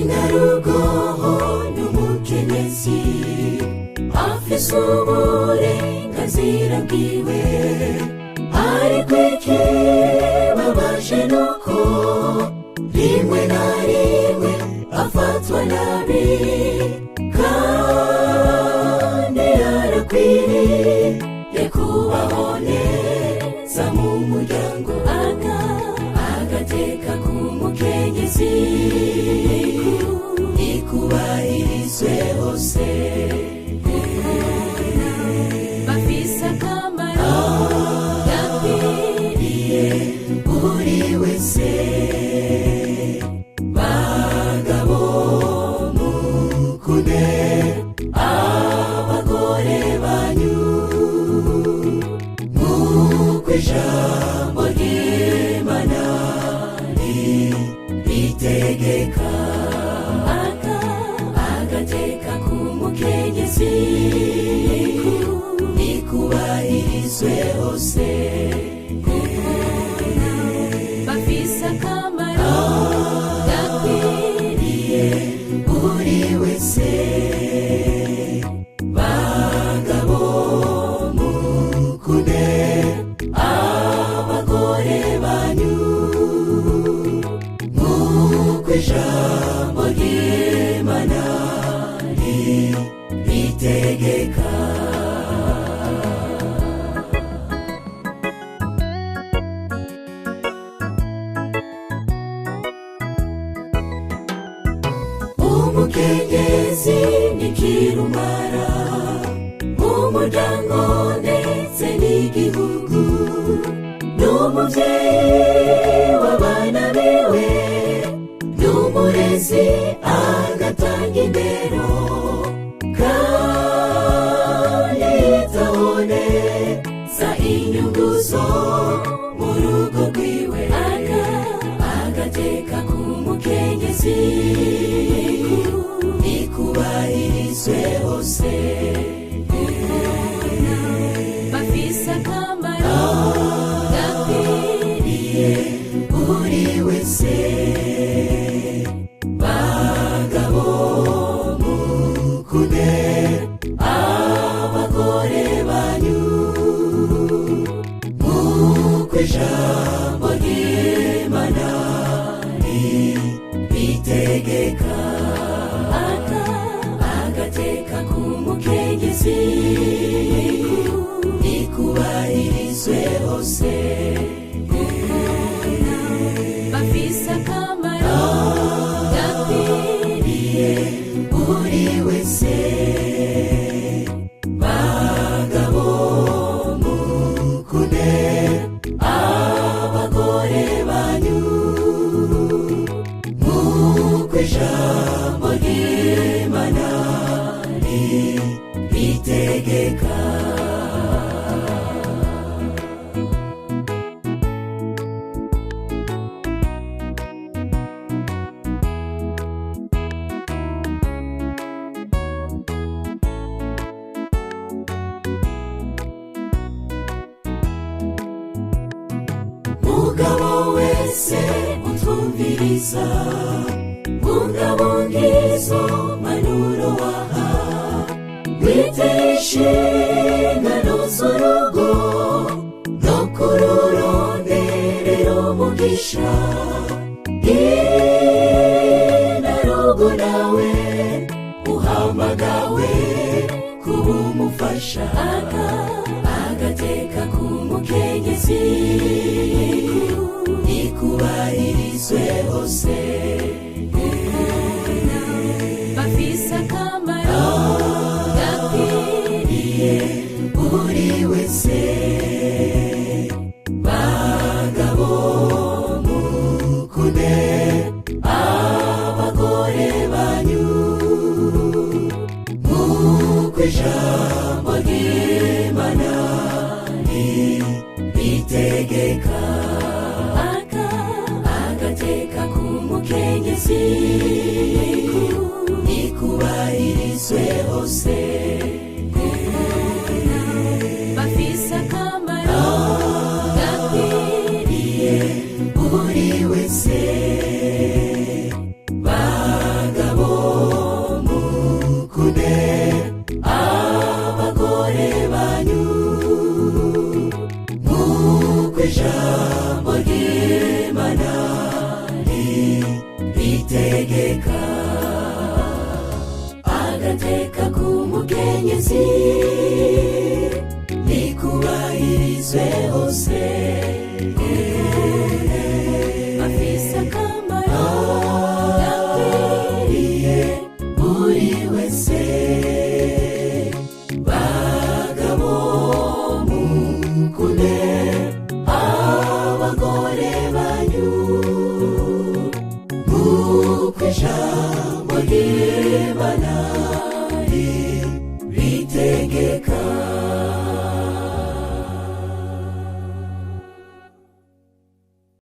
inarugo n'umukenyezi afise uburenganzira bwiwe, ariko ikibabaje nuko rimwe na rimwe afatwa nabi, kandi arakwiriye kubaho neza mu muryango, agateka k'umukenyezi ikubahirizwe hose. Bafise akamaro gakwiriye buri wese, bagabo mukunde abagore banyu nk'uko ijambo ry'Imana ritegeka, agateka k'umukenyezi ikubahirizwe hose. Bafise akamaro gakwiriye buri wese, bagabo mukunde abagore banyu nk'uko ijambo ry'Imana ritegeka. Umukenyezi ni kirumara mu muryango ndetse n'igihugu, n'umuvyeyi w'abana biwe, n'umurezi agatanga indero, kandi yitaho neza inyungu zo mu rugo rwiwe, agateka k'umukenyezi ikubahirizwe hose. Bafise akamaro gakwiriye buri wese, bagabo mukunde abagore banyu nk'uko ijambo ry'Imana ritegeka, agateka k'umukenyezi ikubahirizwe hose. Bafise akamaro gakwiriye buri wese, bagabo mukunde abagore banyu nk'uko ijambo ry'Imana ritegeka. Mugabo wese utwumviriza, bungabunga izo mpanuro waha, witeye inshingano z'urugo no kururonderera umugisha, inarugo nawe uhamagawe kuba umufasha, agateka k'umukenyezi ikubahirizwe hose. Bafise akamaro gakwiriye buri wese, bagabo mukunde abagore banyu nk'uko ijambo ry'Imana ritegeka, agateka k'umukenyezi ikubahirizwe hose. Bafise akamaro gakwiriye buri wese, bagabo ritegeka agateka k'umukenyezi nikubahirizwe hose afise akamaro gakwiriye buri wese bagabo mukunde abagore banyu ijambo ry'Imana ritegeka